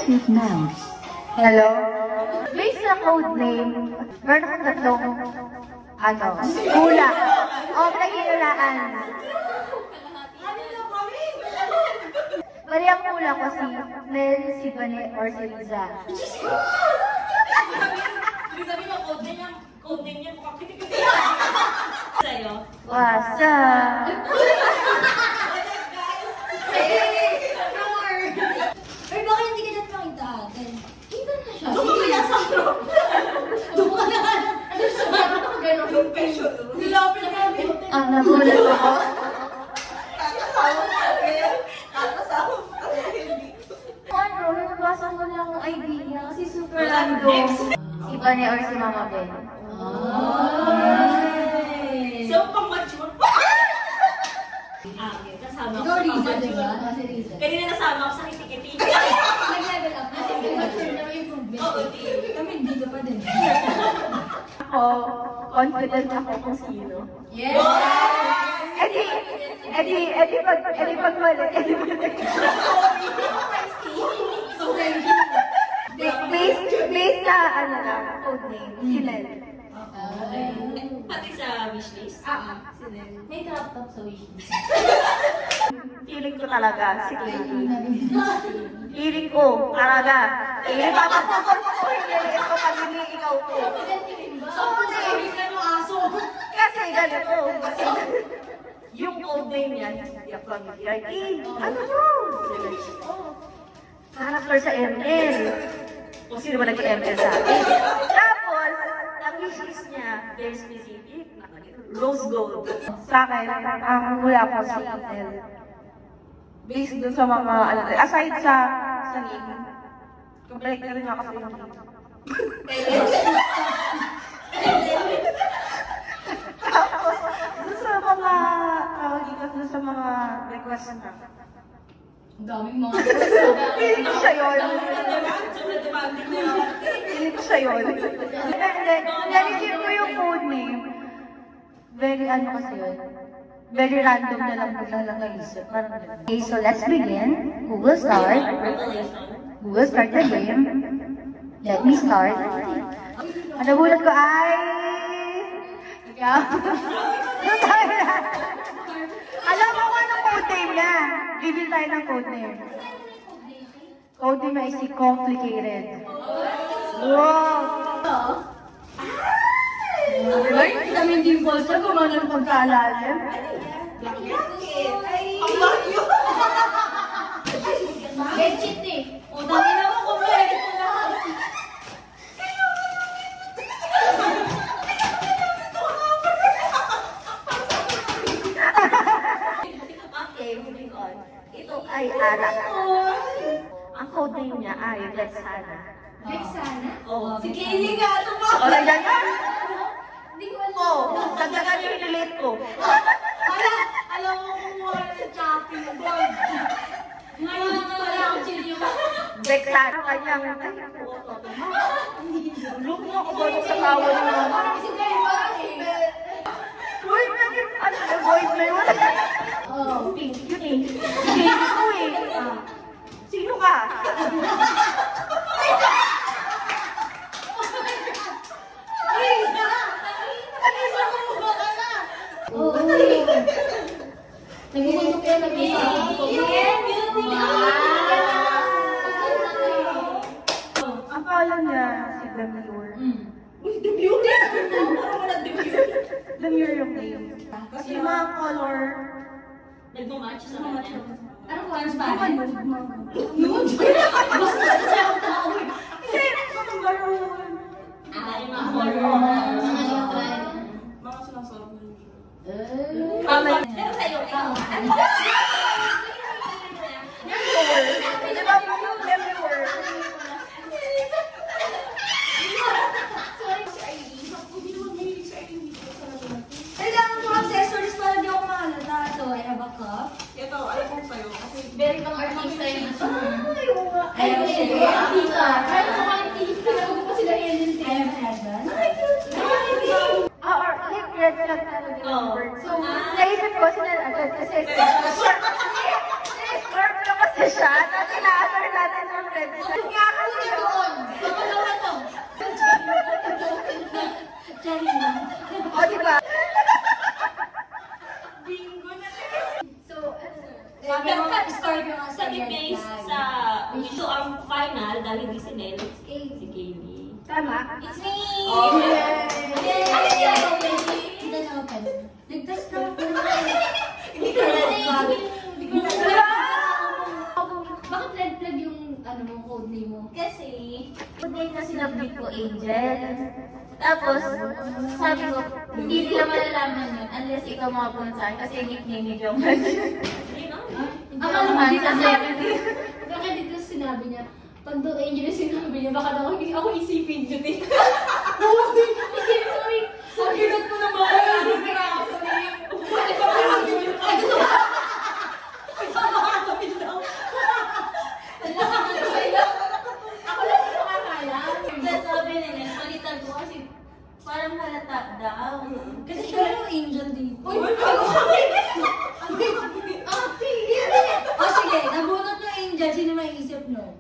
Speak now. Hello? Based sa code name, meron akong tatlong, hula. O, pag-iulaan. Bali ang hula ko si Nel, si Bane, or si Liza. Sabi mo, code name niya, mukhang kitikiti. Sa'yo? Wasa. Ay, baka hindi ka dyan makita atin. Kita na siya. Doon ka na sa group. Doon ka na. Ano siya? Gano'n yung passion. Hindi ako pinakabit. Ang nagulat ako. Kakasama pa rin. Ano, nabasa ko lang ang idea kasi super random. Si Bane or si Mama Ben. So, pang-mature. Kasama ko. Ikaw, Riza, diba? Si Riza. Kanina nasama ako sa kitikiti. Nag-level up na. Kasi mature na may improvement. Oo, Kami dito pa din. Ako, confident ako kung sino. Yes! Edi pag mali. Based sa, code name, si Nel. Pati sa wishlist. May crop-top sa wishlist. Feeling ko talaga, si Clayton. Feeling ko, talaga. Ipapapukol ko, hindi ito pagiging ikaw ko. So, sabi ka ng aso. Kasi ganito. Yung code name niya, hindi ako familiar. Ano yun? Character sa ML. Kung sino ba nag-ML sa akin. Tapos, ang wishlist niya, very specific. Rose gold. Sa akin, ang hula ko si ML. Based dun sa mga, aside sa name, complete na rin ako sa yung Tapos, dun sa mga, dun sa mga request na. Ang daming mga Feeling ko siya yun. Sobrang demanding na yun. Feeling ko siya yun. Narisip ko yung code name. Very kasi yun. Very random na lang biglang lang naisip. Okay, so let's begin. Who will start? Who will start the game? Let me start. Ang nagulat ko ay... Ikaw? Alam mo kung anong code name niya. Reveal tayo ng code name. Code name ay si Complicated. Wow! Ay, kami hindi po siya kung anong pagkaalalim. Ang bagyo! Legit eh. O, dami naman kung meron ko na. Okay, moving on. Ito ay Ara. Ang code name niya ay Vexana. Vexana? Oo. Si Kaylee nga, ito pa. O, nagdan ka? Hindi ko alam. Oo, nagdagan yung relate ko. Alam mo kung wala sa chopping ng board. Ngayon na wala akong chill yung... Vexana kanyang... Look mo ako ba sa tawa ng mama? Kasi kayo parang eh. Uy, ano na voice na yun? Oh. Pink, yun eh. Sige ko eh. Sino ka? Oo. Nag-iisip kayo, Ang pangalan niya, si Demure. Uy, debut! Parang walang debut. Demure yung name. Kasi yung mga color... Nagmamatch sa kanya. Anong transparent? Nude! Basta siya ang tao. Hindi, mga maroon. Yung mga horror. Mga sinasabi. Pero sa'yo, ikaw. Demure. Di ba yung Demure? Kailangan ko accessories para di ako mahalata. So, I have a cup. Ito, alam ko sa'yo. Very kang artista yun. Ay, Sige, artista. Kaya ko artista. Alam ko pa sila Ellen Taylor. I have headband. or like red flag talaga yung word. So, naisip ko sila agad kasi scorpio kasi siya. Tapos inaasar natin ng red. Nga ako na doon. Pangalawa to. Charina. O, diba? Bingo na So, sabi mo, score ko nga sa Sabi based sa ito ang final dahil hindi si Nel, si Kaylee. Tama? It's me! Oh, Yay! Ano siya ako, baby? Hindi na ako pala. Nag-test na ako. Hindi ko na Hindi ko na Bakit red flag yung code name mo? Kasi, code name na sinabit ko, Angel. Tapos, sabi ko, hindi nila malalaman yun unless ikaw makapunta sa akin kasi nickname ni Jong. Akala mo din kasi baka dito sinabi niya, pag daw Angel yung sinabi niya, baka daw ako isipin yun eh. Sorry. Ang hirap mo naman. Hindi ka ako sabihin. Bakit pa ako yun? Ako lang yung makakala. Sabi nila, palitan ko kasi parang halata daw. Kasi siya yung angel dito. Uy! Ate! O sige, nabunot yung angel. Sino may isip no?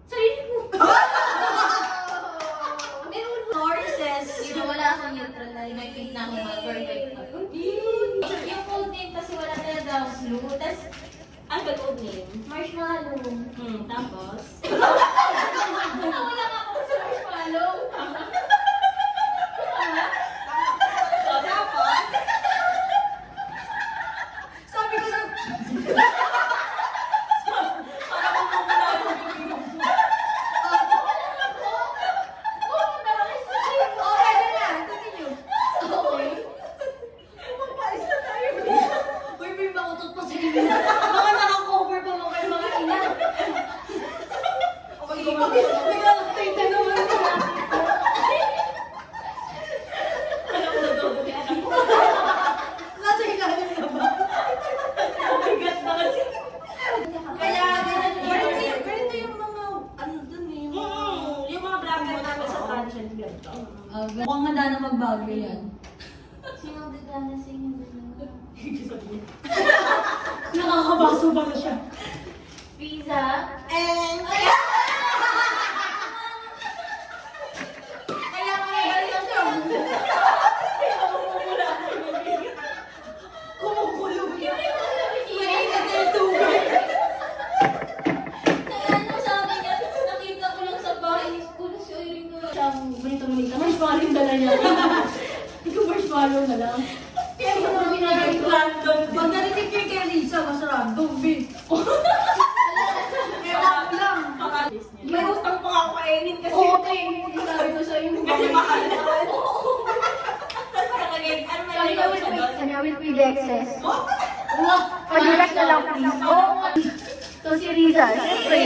Sarili ko. Meron Taurus, Wala akong neutral na may na ako perfect. Yung code name kasi wala talaga daw clue. Tapos, ano ba code name? marshmallow. Tapos, Wala nga ako sa marshmallow. tapos, Sabi ko na... yung mga bracket namin sa tangent ganito. Mukhang handa na magbago yan. Sino gagana sa inyo? Nakakabaso ba na siya? Pizza. And... Kaya ngayon lang siya. Kumukulong yun. Mainit na yung tubig. Kaya ano sabi niya, nakita ko lang sa bahay ko na siya yung Siyang bonito-bonito. Marshmallow yung dala niya. Ikaw marshmallow na lang. Kaya ito na ginagawa ko. random. Pag narinig ko yung kay Lisa, mas random, bin. Ewan lang. May utang pa ako kainin kasi. Oo, kayo. Sabi ko sa'yo. Kasi mahal na. Tapos nakalagay, ano may Sabi ko, lagay siya doon? sabi ko, will be the excess. Pag-relax na lang, please. Oh, so si Riza, syempre.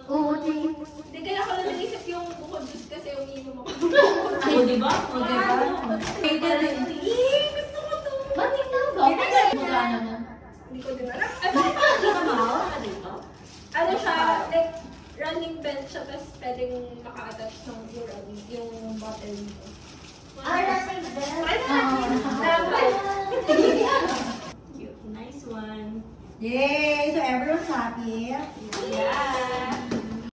Oo, Hindi kaya ako na naisip yung bukod juice kasi umiinom ako. O, diba? O, diba? Pwede rin. Gusto ko to. Ba't tingnan ba? Magkano na? Hindi ko din alam. Ano siya, like, running bench siya, tapos pwedeng maka-attach ng yung bottle nito. Cute. Nice one. Yay! So everyone's happy. Yeah.